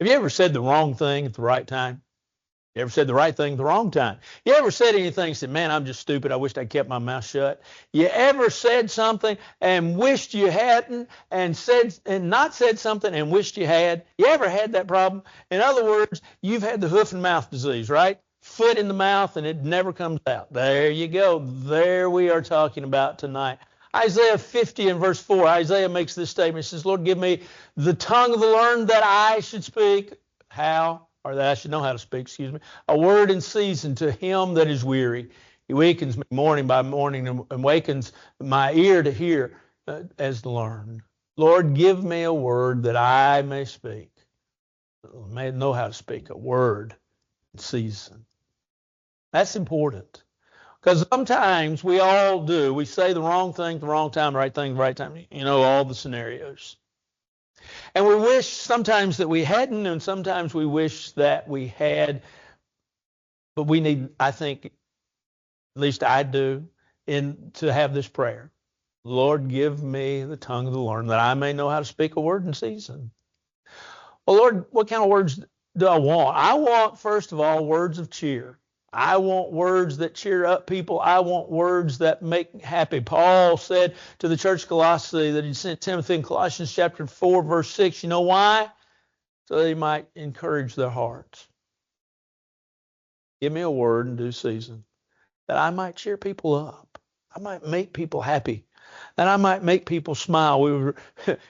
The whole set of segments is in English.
Have you ever said the wrong thing at the right time? You ever said the right thing at the wrong time? You ever said anything and said, man, I'm just stupid. I wished I'd kept my mouth shut? You ever said something and wished you hadn't and said and not said something and wished you had? You ever had that problem? In other words, you've had the hoof and mouth disease, right? Foot in the mouth and it never comes out. There you go. There we are talking about tonight. Isaiah 50 and verse 4, Isaiah makes this statement. He says, Lord, give me the tongue of the learned that I should speak. How? Or that I should know how to speak, excuse me. A word in season to him that is weary. He wakens me morning by morning and wakens my ear to hear as to learn. Lord, give me a word that I may speak. May know how to speak a word in season. That's important. Because sometimes we all do. We say the wrong thing at the wrong time, the right thing at the right time. You know, all the scenarios. And we wish sometimes that we hadn't, and sometimes we wish that we had. But we need, I think, at least I do, to have this prayer. Lord, give me the tongue of the learned that I may know how to speak a word in season. Well, Lord, what kind of words do I want? I want, first of all, words of cheer. I want words that cheer up people. I want words that make happy. Paul said to the church of Colossae that he sent Timothy in Colossians chapter 4, verse 6. You know why? So that he might encourage their hearts. Give me a word in due season that I might cheer people up. I might make people happy. That I might make people smile. We were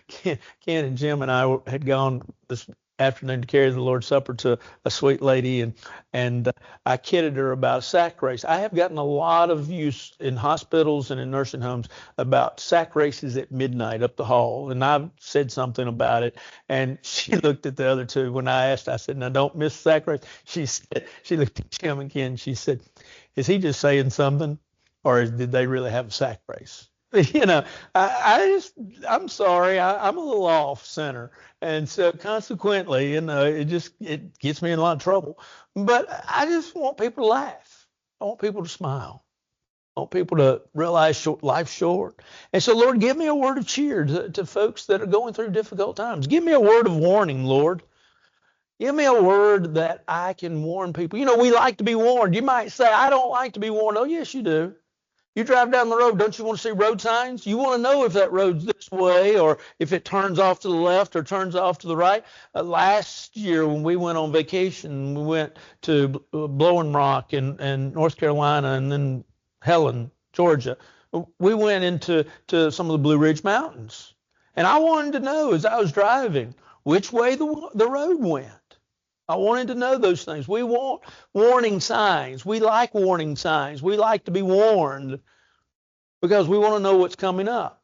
Ken and Jim and I had gone this afternoon to carry the Lord's Supper to a sweet lady, and I kidded her about a sack race. I have gotten a lot of use in hospitals and in nursing homes about sack races at midnight up the hall, and I've said something about it, and she looked at the other two when I asked. I said, "Now don't miss the sack race." She looked at Jim and Ken. She said, "Is he just saying something, or did they really have a sack race?" You know, I'm sorry, I'm a little off center. And so consequently, you know, it gets me in a lot of trouble. But I just want people to laugh. I want people to smile. I want people to realize life's short. And so, Lord, give me a word of cheer to folks that are going through difficult times. Give me a word of warning, Lord. Give me a word that I can warn people. You know, we like to be warned. You might say, I don't like to be warned. Oh, yes, you do. You drive down the road, don't you want to see road signs? You want to know if that road's this way or if it turns off to the left or turns off to the right. Last year when we went on vacation, we went to Blowing Rock in North Carolina and then Helen, Georgia. We went into some of the Blue Ridge Mountains. And I wanted to know as I was driving which way the road went. I wanted to know those things. We want warning signs. We like warning signs. We like to be warned because we want to know what's coming up.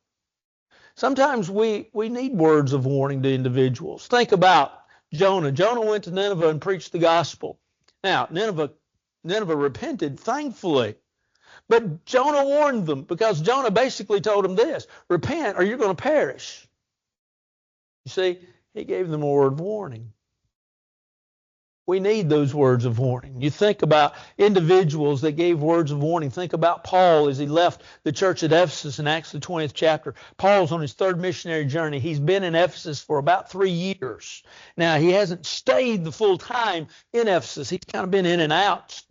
Sometimes we need words of warning to individuals. Think about Jonah. Jonah went to Nineveh and preached the gospel. Now, Nineveh repented, thankfully. But Jonah warned them because Jonah basically told them this: repent or you're going to perish. You see, he gave them a word of warning. We need those words of warning. You think about individuals that gave words of warning. Think about Paul as he left the church at Ephesus in Acts the 20th chapter. Paul's on his third missionary journey. He's been in Ephesus for about 3 years. Now, he hasn't stayed the full time in Ephesus. He's kind of been in and out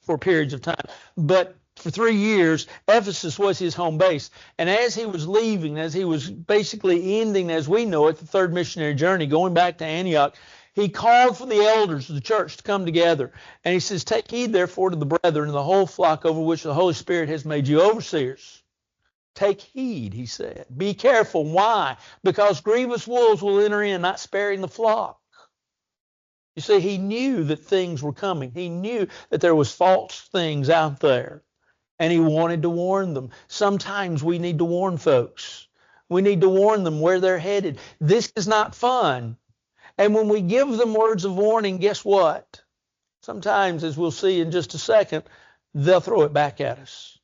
for periods of time. But for 3 years, Ephesus was his home base. And as he was leaving, as he was basically ending, as we know it, the third missionary journey, going back to Antioch, he called for the elders of the church to come together. And he says, take heed, therefore, to the brethren and the whole flock over which the Holy Spirit has made you overseers. Take heed, he said. Be careful. Why? Because grievous wolves will enter in, not sparing the flock. You see, he knew that things were coming. He knew that there was false things out there. And he wanted to warn them. Sometimes we need to warn folks. We need to warn them where they're headed. This is not fun. And when we give them words of warning, guess what? Sometimes, as we'll see in just a second, they'll throw it back at us.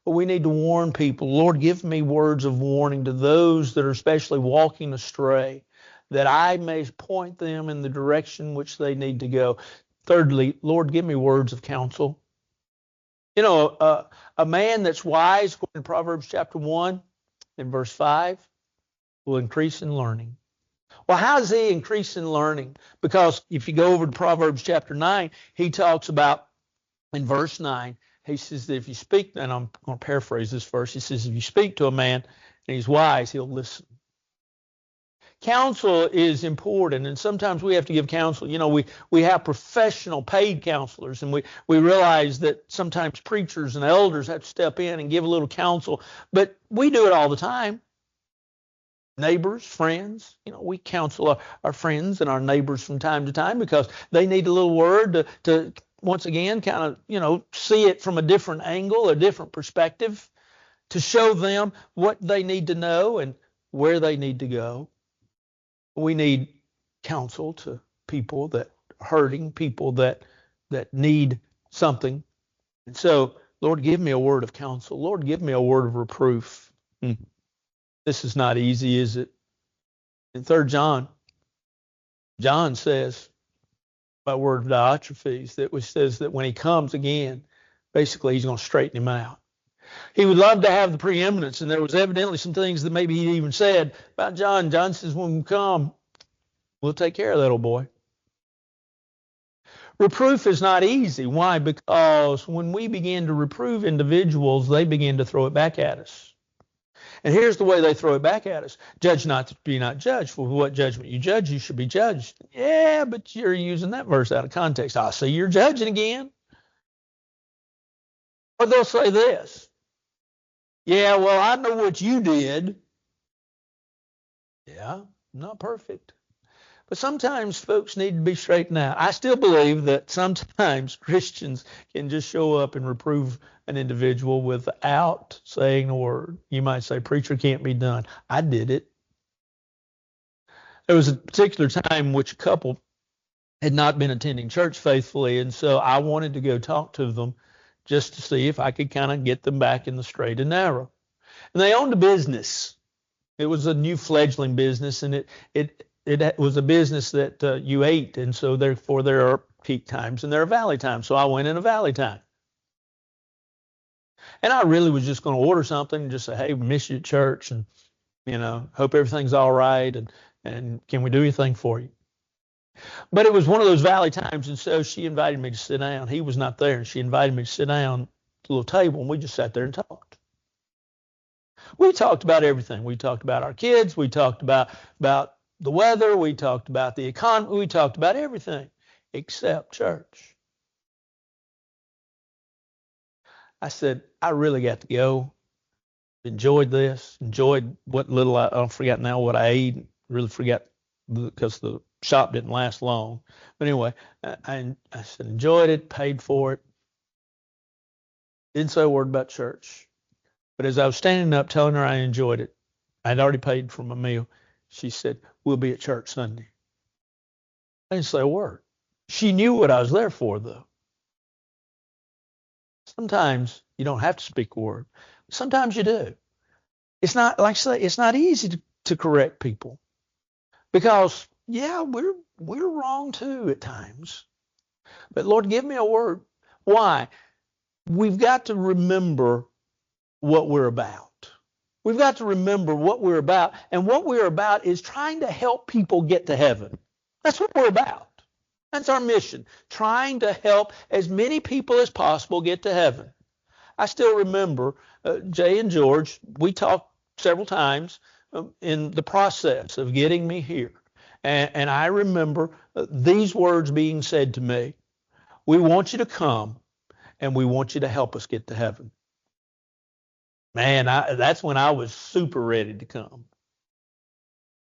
But we need to warn people. Lord, give me words of warning to those that are especially walking astray, that I may point them in the direction which they need to go. Thirdly, Lord, give me words of counsel. You know, a man that's wise, according to Proverbs chapter 1 and verse 5, will increase in learning. Well, how is he increasing learning? Because if you go over to Proverbs chapter 9, he talks about, in verse 9, he says that if you speak, and I'm going to paraphrase this verse, he says, if you speak to a man and he's wise, he'll listen. Counsel is important, and sometimes we have to give counsel. You know, we have professional paid counselors, and we realize that sometimes preachers and elders have to step in and give a little counsel, but we do it all the time. Neighbors, friends, you know, we counsel our friends and our neighbors from time to time because they need a little word to once again kind of, you know, see it from a different angle, a different perspective, to show them what they need to know and where they need to go. We need counsel to people that are hurting, people that need something. And so, Lord, give me a word of counsel. Lord, give me a word of reproof. This is not easy, is it? In 3 John, John says, by word of Diotrephes, that which says that when he comes again, basically he's going to straighten him out. He would love to have the preeminence, and there was evidently some things that maybe he even said about John. John says, when we come, we'll take care of that old boy. Reproof is not easy. Why? Because when we begin to reprove individuals, they begin to throw it back at us. And here's the way they throw it back at us. Judge not to be not judged. For what judgment you judge, you should be judged. Yeah, but you're using that verse out of context. I see you're judging again. Or they'll say this. Yeah, well, I know what you did. Yeah, not perfect. But sometimes folks need to be straightened out. I still believe that sometimes Christians can just show up and reprove an individual without saying a word. You might say, preacher, can't be done. I did it. There was a particular time in which a couple had not been attending church faithfully, and so I wanted to go talk to them just to see if I could kind of get them back in the straight and narrow. And they owned a business. It was a new fledgling business, and it was a business that you ate, and so therefore there are peak times and there are valley times. So I went in a valley time. And I really was just going to order something and just say, hey, miss you at church, and, you know, hope everything's all right, and can we do anything for you? But it was one of those valley times, and so she invited me to sit down. He was not there, and she invited me to sit down at a little table, and we just sat there and talked. We talked about everything. We talked about our kids. We talked about the weather. We talked about the economy. We talked about everything except church. I said, I really got to go. Enjoyed this. Enjoyed what little I forgot now what I ate. Really forgot because the shop didn't last long. But anyway, I said, enjoyed it, paid for it. Didn't say a word about church. But as I was standing up telling her I enjoyed it, I'd already paid for my meal. She said, we'll be at church Sunday. I didn't say a word. She knew what I was there for, though. Sometimes you don't have to speak a word. Sometimes you do. It's not, like I say, it's not easy to correct people. Because, yeah, we're wrong too at times. But Lord, give me a word. Why? We've got to remember what we're about. We've got to remember what we're about. And what we're about is trying to help people get to heaven. That's what we're about. That's our mission, trying to help as many people as possible get to heaven. I still remember Jay and George, we talked several times in the process of getting me here. And I remember these words being said to me. We want you to come, and we want you to help us get to heaven. Man, that's when I was super ready to come.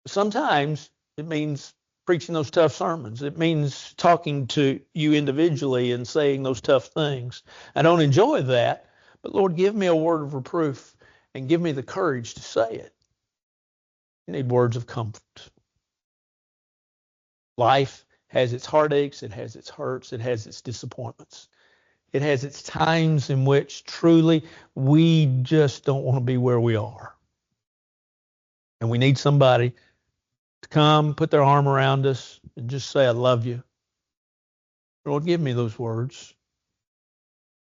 Sometimes it means preaching those tough sermons. It means talking to you individually and saying those tough things. I don't enjoy that, but Lord, give me a word of reproof and give me the courage to say it. You need words of comfort. Life has its heartaches, it has its hurts, it has its disappointments. It has its times in which truly we just don't want to be where we are. And we need somebody to come, put their arm around us, and just say, I love you. Lord, give me those words.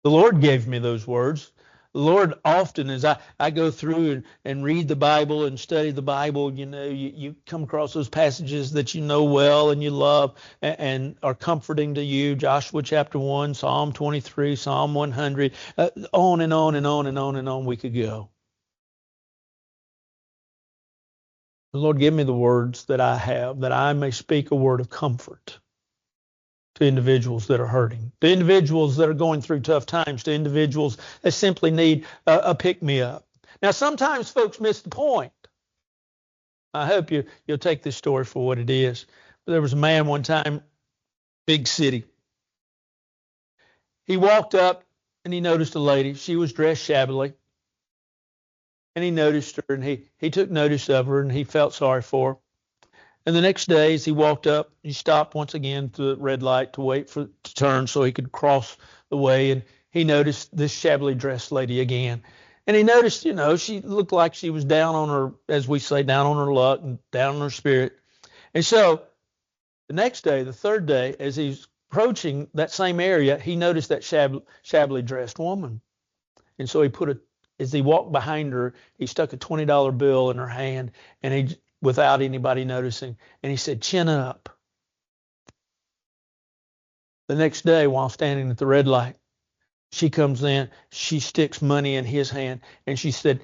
The Lord gave me those words. Lord, often as I go through and read the Bible and study the Bible, you come across those passages that you know well and you love and are comforting to you. Joshua chapter 1, Psalm 23, Psalm 100, on and on and on and on and on we could go. Lord, give me the words that I have, that I may speak a word of comfort to individuals that are hurting, to individuals that are going through tough times, to individuals that simply need a pick-me-up. Now, sometimes folks miss the point. I hope you'll take this story for what it is. There was a man one time, big city. He walked up and he noticed a lady. She was dressed shabbily. And he noticed her, and he took notice of her, and he felt sorry for her. And the next day, as he walked up, he stopped once again to the red light to wait to turn so he could cross the way. And he noticed this shabbily dressed lady again. And he noticed, she looked like she was down on her, as we say, down on her luck and down on her spirit. And so the next day, the third day, as he's approaching that same area, he noticed that shabbily dressed woman. And so as he walked behind her, he stuck a $20 bill in her hand, and without anybody noticing, and he said, "Chin up." The next day, while standing at the red light, she comes in, she sticks money in his hand, and she said,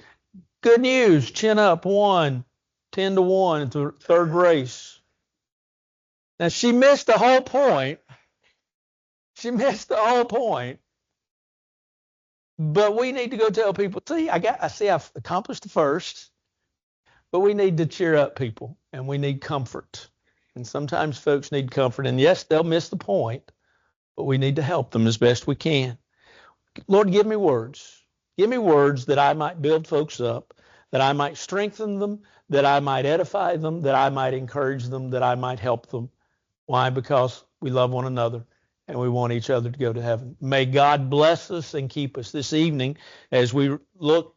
"Good news, chin up, won 10-1 at the third race." Now, she missed the whole point. But we need to go tell people, I've accomplished the first, but we need to cheer up people, and we need comfort. And sometimes folks need comfort, and yes, they'll miss the point, but we need to help them as best we can. Lord, give me words. Give me words that I might build folks up, that I might strengthen them, that I might edify them, that I might encourage them, that I might help them. Why? Because we love one another. And we want each other to go to heaven. May God bless us and keep us this evening as we look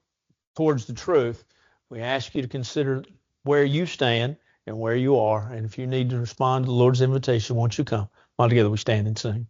towards the truth. We ask you to consider where you stand and where you are. And if you need to respond to the Lord's invitation, won't you come? While together we stand and sing.